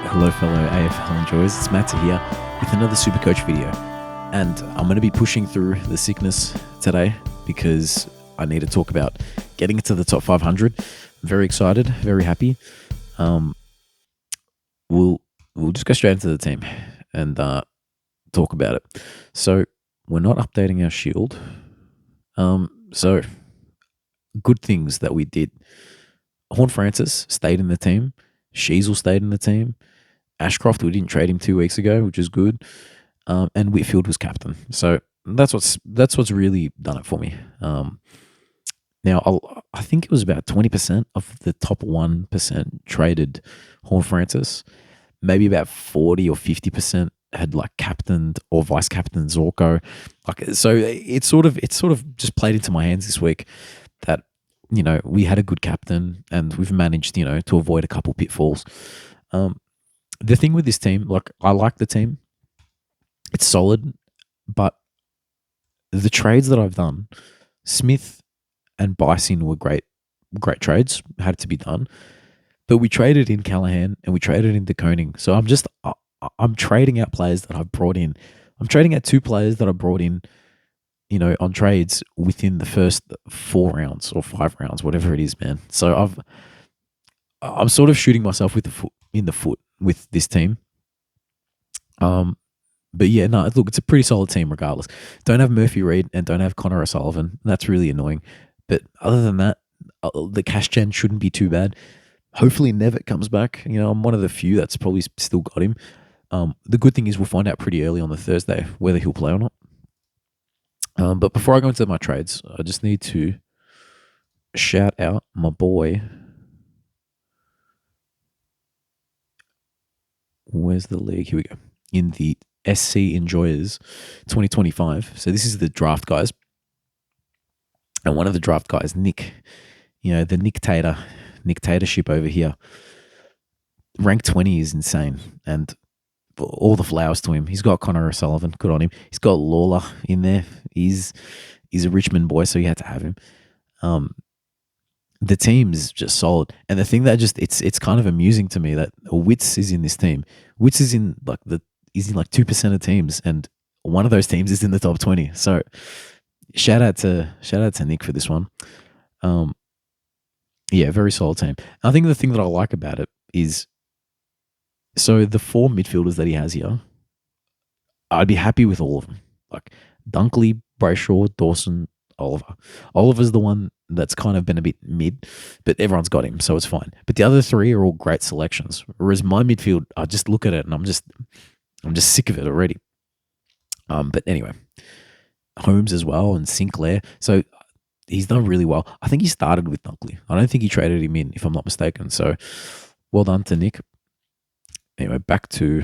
Hello, fellow AFL enjoyers. It's Matt here with another Supercoach video. And I'm going to be pushing through the sickness today because I need to talk about getting into the top 500. I'm very excited, very happy. We'll just go straight into the team and talk about it. So we're not updating our shield. So good things that we did. Horne-Francis stayed in the team. Sheasel stayed in the team. Ashcroft, we didn't trade him 2 weeks ago, which is good. And Whitfield was captain. So that's what's really done it for me. Now, I think it was about 20% of the top 1% traded Horne-Francis. Maybe about 40 or 50% had like captained or vice captained Zorko. So it's sort of just played into my hands this week that, you know, we had a good captain and we've managed, you know, to avoid a couple pitfalls. The thing with this team, like, I like the team. It's solid, but the trades that I've done, Smith and Bison were great trades, had to be done. But we traded in Callahan and we traded in De Koning. So I'm trading out players that I've brought in. I'm trading out 2 players that I brought in, you know, on trades within the first 4 rounds or 5 rounds, whatever it is, man. So I'm sort of shooting myself in the foot with this team. But yeah, no, look, it's a pretty solid team regardless. Don't have Murphy Reid and don't have Connor O'Sullivan. That's really annoying. But other than that, the cash gen shouldn't be too bad. Hopefully Nevitt comes back. You know, I'm one of the few that's probably still got him. The good thing is we'll find out pretty early on the Thursday whether he'll play or not. But before I go into my trades, I just need to shout out my boy. Where's the league? Here we go. In the SC Enjoyers 2025. So this is the draft guys. And one of the draft guys, Nick, you know, the Nicktatorship over here. Rank 20 is insane. And all the flowers to him. He's got Connor O'Sullivan. Good on him. He's got Lawler in there. He's a Richmond boy, so you had to have him. The team is just solid. And the thing that it's kind of amusing to me that Wits is in this team. Wits is in like 2% of teams, and one of those teams is in the top 20. So shout out to Nick for this one. Yeah, very solid team. I think the thing that I like about it is, so the 4 midfielders that he has here, I'd be happy with all of them. Like Dunkley, Brayshaw, Dawson, Oliver. Oliver's the one that's kind of been a bit mid, but everyone's got him, so it's fine. But the other 3 are all great selections. Whereas my midfield, I just look at it and I'm just sick of it already. But anyway, Holmes as well and Sinclair. So he's done really well. I think he started with Dunkley. I don't think he traded him in, if I'm not mistaken. So well done to Nick. Anyway, back to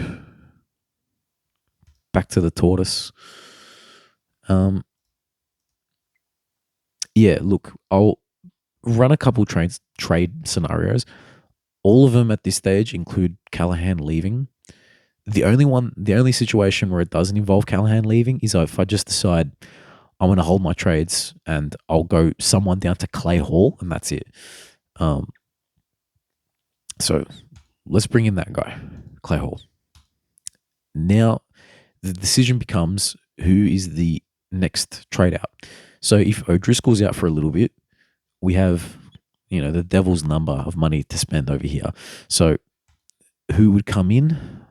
the tortoise. Yeah, look, I'll run a couple trade scenarios. All of them at this stage include Callahan leaving. The only situation where it doesn't involve Callahan leaving is if I just decide I'm going to hold my trades and I'll go someone down to Clay Hall and that's it. So let's bring in that guy, Clay Hall. Now the decision becomes who is the next trade out. So if O'Driscoll's out for a little bit, we have, you know, the devil's number of money to spend over here. So who would come in?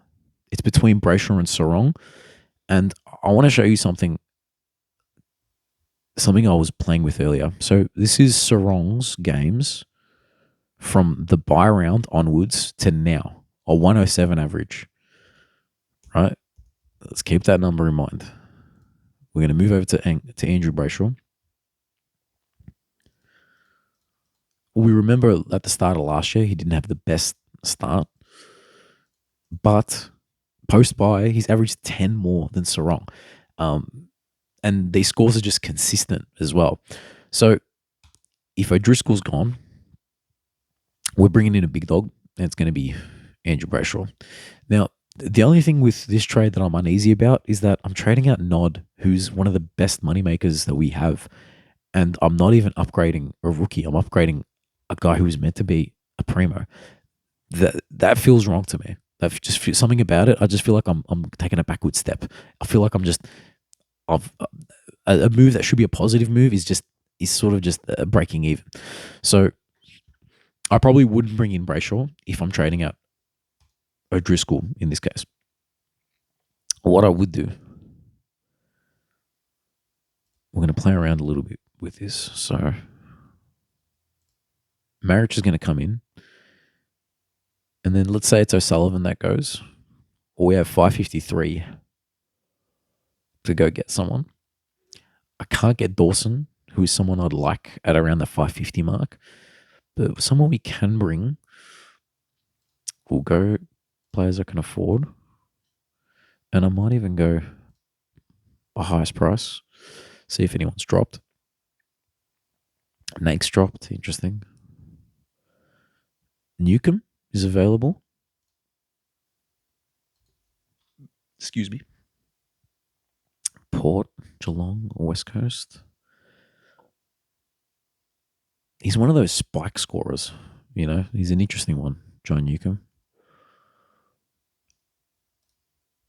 It's between Brayshaw and Sarong. And I want to show you something I was playing with earlier. So this is Sarong's games from the bye round onwards to now, a 107 average, right? Let's keep that number in mind. We're going to move over to Andrew Brayshaw. We remember at the start of last year, he didn't have the best start, but post-bye, he's averaged 10 more than Sarong. And these scores are just consistent as well. So if O'Driscoll's gone, we're bringing in a big dog, and it's going to be Andrew Brayshaw. Now, the only thing with this trade that I'm uneasy about is that I'm trading out Nod, who's one of the best moneymakers that we have. And I'm not even upgrading a rookie. I'm upgrading a guy who was meant to be a primo. That feels wrong to me. That just feel something about it. I just feel like I'm taking a backward step. I feel like I've a move that should be a positive move is sort of just breaking even. So I probably wouldn't bring in Brayshaw if I'm trading out O'Driscoll in this case. What I would do, we're going to play around a little bit with this. So Marriage is going to come in, and then let's say it's O'Sullivan that goes, or we have 553 to go get someone. I can't get Dawson, who is someone I'd like at around the 550 mark, but someone we can bring, we'll go players I can afford, and I might even go a highest price, see if anyone's dropped. Nake's dropped, interesting. Newcomb is available. Excuse me. Port, Geelong, or West Coast. He's one of those spike scorers, you know. He's an interesting one, John Newcomb.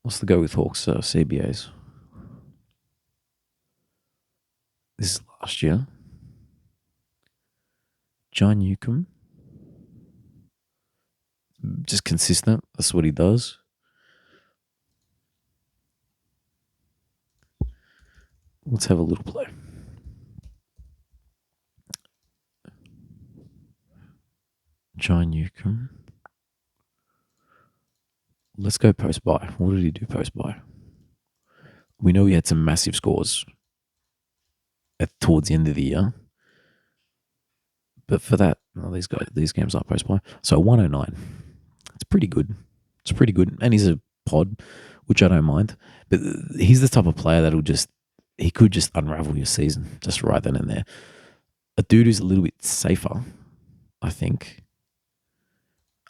What's the go with Hawks CBAs? This is last year. John Newcomb. Just consistent. That's what he does. Let's have a little play. John Newcomb. Let's go post-buy. What did he do post-buy? We know he had some massive scores towards the end of the year. But for that, these games are post-buy. So 109. It's pretty good. It's pretty good. And he's a pod, which I don't mind. But he's the type of player he could just unravel your season just right then and there. A dude who's a little bit safer, I think.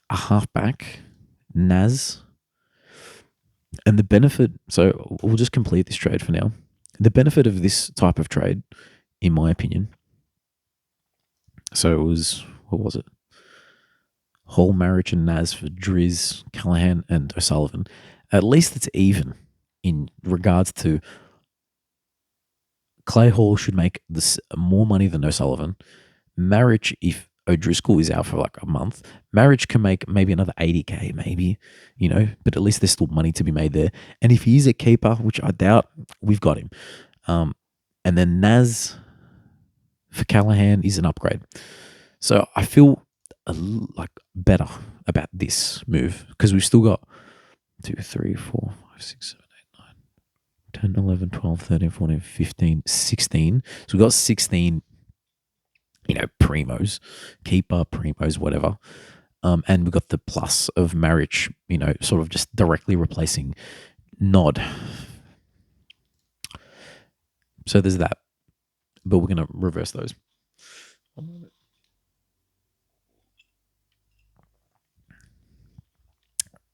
A halfback, Naz. And the benefit, so we'll just complete this trade for now. The benefit of this type of trade, in my opinion, so it was, what was it? Hall, Marriage, and Naz for Driz, Callahan, and O'Sullivan. At least it's even in regards to Clay Hall should make this more money than O'Sullivan. Marriage, if O'Driscoll is out for like a month, Marriage can make maybe another 80K, maybe, you know, but at least there's still money to be made there. And if he's a keeper, which I doubt, we've got him. And then Naz for Callahan is an upgrade. So I feel like better about this move because we've still got 2, 3, 4, 5, 6, 7, 8, 9, 10, 11, 12, 13, 14, 15, 16. So we've got 16, you know, primos, keeper, primos, whatever. And we've got the plus of Marriage, you know, sort of just directly replacing Nod. So there's that. But we're going to reverse those.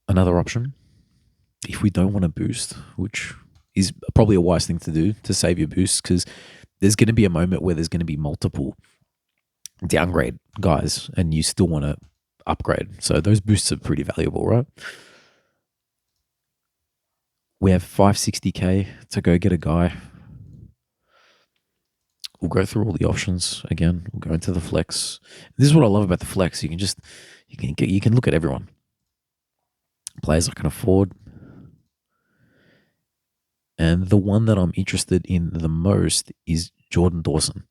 Another option, if we don't want to boost, which is probably a wise thing to do to save your boosts, because there's going to be a moment where there's going to be multiple downgrade guys and you still want to upgrade. So those boosts are pretty valuable, right? We have 560K to go get a guy. We'll go through all the options again. We'll go into the flex. This is what I love about the flex. You can look at everyone. Players I can afford. And the one that I'm interested in the most is Jordan Dawson.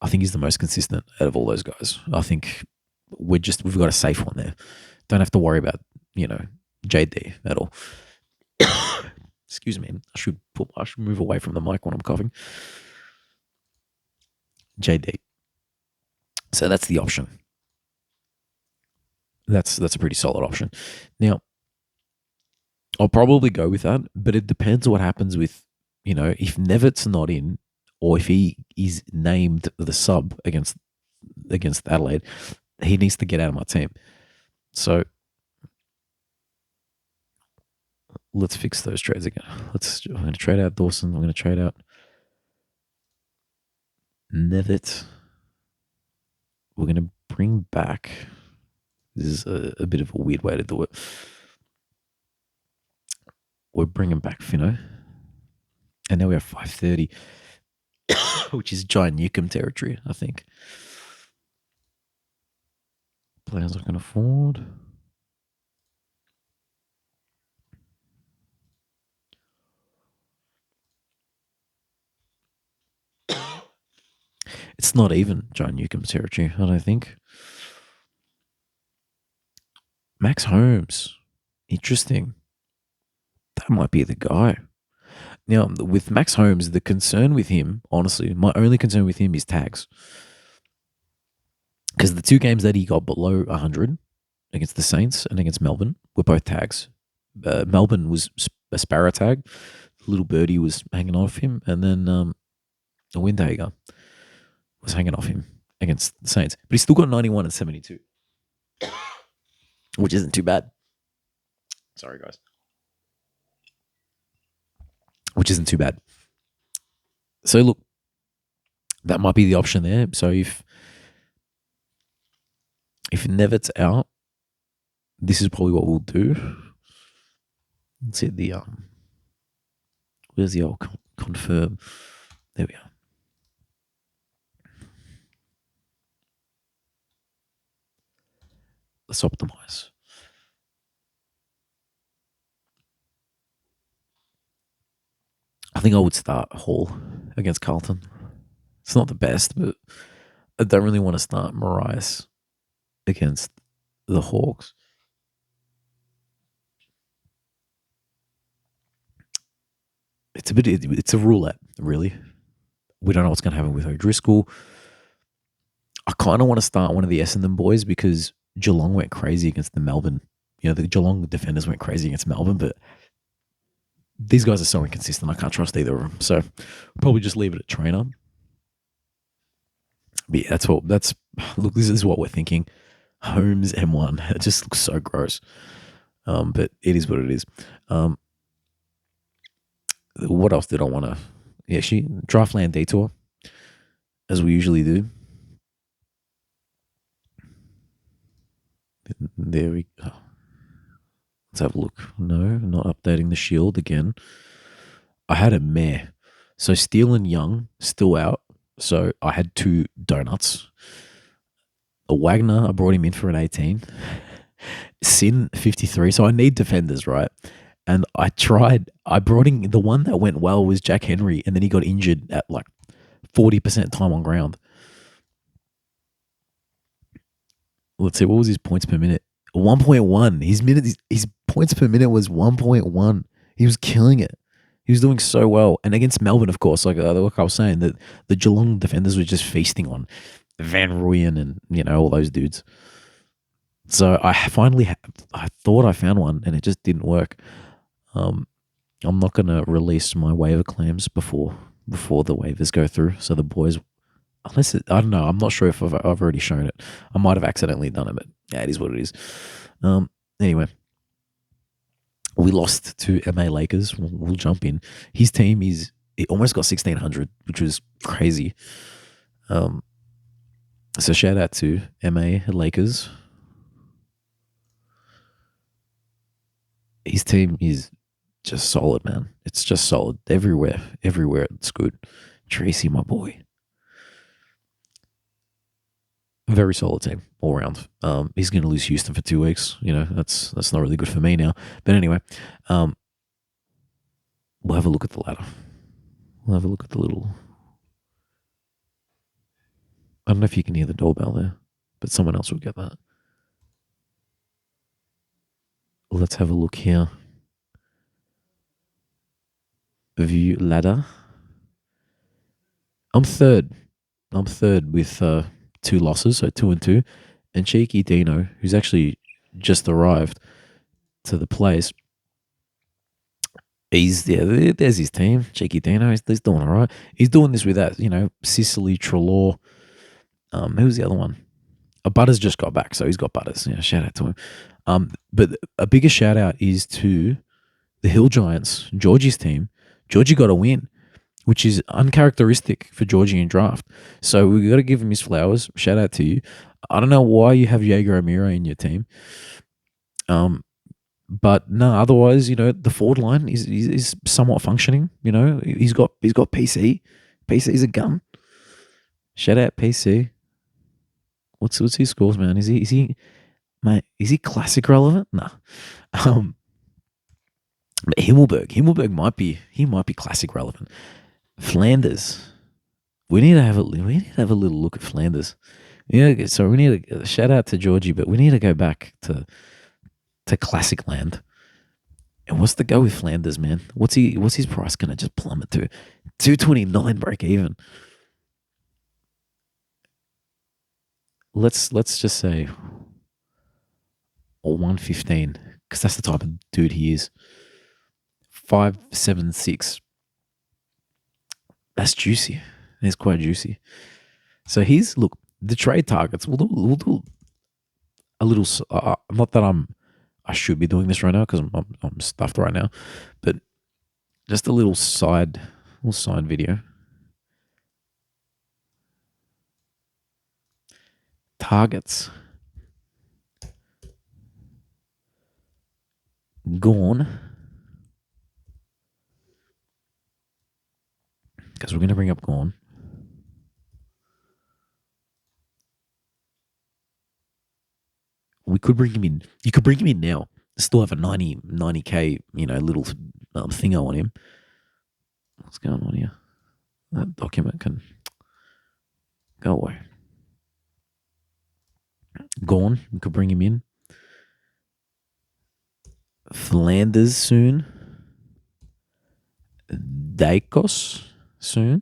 I think he's the most consistent out of all those guys. I think we've got a safe one there. Don't have to worry about, you know, JD at all. Excuse me. I should move away from the mic when I'm coughing. JD. So that's the option. That's a pretty solid option. Now, I'll probably go with that, but it depends what happens with, you know, if Nevitt's not in or if he is named the sub against Adelaide, he needs to get out of my team. So let's fix those trades again. I'm going to trade out Dawson. I'm going to trade out Nevitt. We're going to bring back This is a bit of a weird way to do it. We're bringing back Finno. And now we have 5:30, which is Giant Newcomb territory, I think. Players I can afford. It's not even Giant Newcomb territory, I don't think. Max Holmes. Interesting. That might be the guy. Now, with Max Holmes, the concern with him, honestly, my only concern with him is tags. Because the two games that he got below 100 against the Saints and against Melbourne were both tags. Melbourne was a sparrow tag. Little birdie was hanging off him. And then the Windhager was hanging off him against the Saints. But he still got 91 and 72, which isn't too bad. Sorry, guys. Which isn't too bad. So, look, that might be the option there. So, if Nevitt's out, this is probably what we'll do. Let's hit the where's the old confirm? There we are. Let's optimize. I think I would start Hall against Carlton. It's not the best, but I don't really want to start Marias against the Hawks. It's a roulette, really. We don't know what's going to happen with O'Driscoll. I kind of want to start one of the Essendon boys because Geelong went crazy against the Melbourne. You know, the Geelong defenders went crazy against Melbourne, but these guys are so inconsistent. I can't trust either of them. So probably just leave it at trainer. But yeah, look, this is what we're thinking. Holmes M1. It just looks so gross. But it is what it is. What else did I want to? Yeah, Draftland Detour, as we usually do. There we go. Let's have a look. No, not updating the Shield again. I had a mare. So Steele and Young still out. So I had 2 donuts. A Wagner, I brought him in for an 18. Sin 53. So I need defenders, right? And I brought in, the one that went well was Jack Henry, and then he got injured at like 40% time on ground. Let's see, what was his points per minute? 1.1. His points per minute was 1.1. He was killing it. He was doing so well. And against Melbourne, of course, like I was saying, that the Geelong defenders were just feasting on Van Rooyen and, all those dudes. So I thought I found one, and it just didn't work. I'm not going to release my waiver claims before the waivers go through. So the boys, I don't know. I'm not sure if I've already shown it. I might have accidentally done it, but yeah, it is what it is. Anyway, we lost to MA Lakers. We'll jump in. His team it almost got 1,600, which was crazy. So shout out to MA Lakers. His team is just solid, man. It's just solid everywhere. It's good. Tracy, my boy. Very solid team all around. He's going to lose Houston for 2 weeks. That's not really good for me now. But anyway, we'll have a look at the ladder. We'll have a look at the little. I don't know if you can hear the doorbell there, but someone else will get that. Let's have a look here. View ladder. I'm third with 2 losses, so 2 and 2. And Cheeky Dino, who's actually just arrived to the place, there's his team. Cheeky Dino, he's doing all right. He's doing this with that, Sicily, Trelaw. Who's the other one? Butters just got back, so he's got Butters. Yeah, shout out to him. But a bigger shout out is to the Hill Giants, Georgie's team. Georgie got a win. which is uncharacteristic for Georgian draft. So we got to give him his flowers. Shout out to you. I don't know why you have Jaeger O'Meara in your team. But no, otherwise, the forward line is somewhat functioning. He's got PC. PC's a gun. Shout out PC. What's his scores, man? Is he mate? Is he classic relevant? Nah. But Himmelberg might be classic relevant. Flanders. We need to have a little look at Flanders. Yeah, so we need to shout out to Georgie, but we need to go back to classic land. And what's the go with Flanders, man? What's his price gonna just plummet to? 229 break even. Let's just say 115, because that's the type of dude he is. 576. That's juicy. It's quite juicy. So look, the trade targets. We'll do a little. Not that I should be doing this right now because I'm stuffed right now, but just a little side video. Targets. Gone. Because we're going to bring up Gorn. We could bring him in. You could bring him in now. Still have a 90K, little thingo on him. What's going on here? That document can go away. Gorn, we could bring him in. Flanders soon. Dacos soon.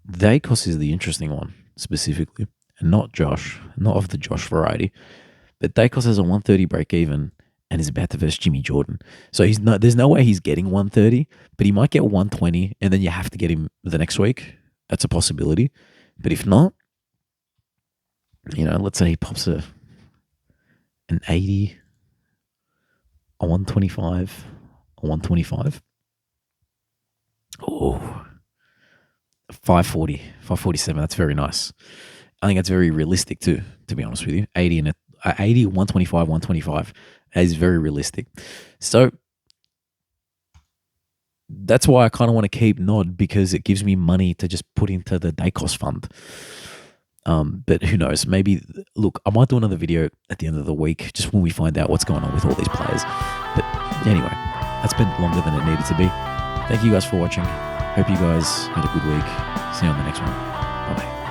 Dacos is the interesting one specifically, and not Josh, not of the Josh variety. But Dacos has a 130 break even and is about to verse Jimmy Jordan. So there's no way he's getting 130, but he might get 120, and then you have to get him the next week. That's a possibility. But if not, let's say he pops an 80, a 125, a 125. Oh, 540, 547. That's very nice. I think that's very realistic too, to be honest with you. 80 and 80, 125, 125. That is very realistic. So that's why I kind of want to keep Nod, because it gives me money to just put into the Dacos fund. But who knows? Maybe, look, I might do another video at the end of the week, just when we find out what's going on with all these players. But anyway, that's been longer than it needed to be. Thank you guys for watching. Hope you guys had a good week. See you on the next one. Bye-bye.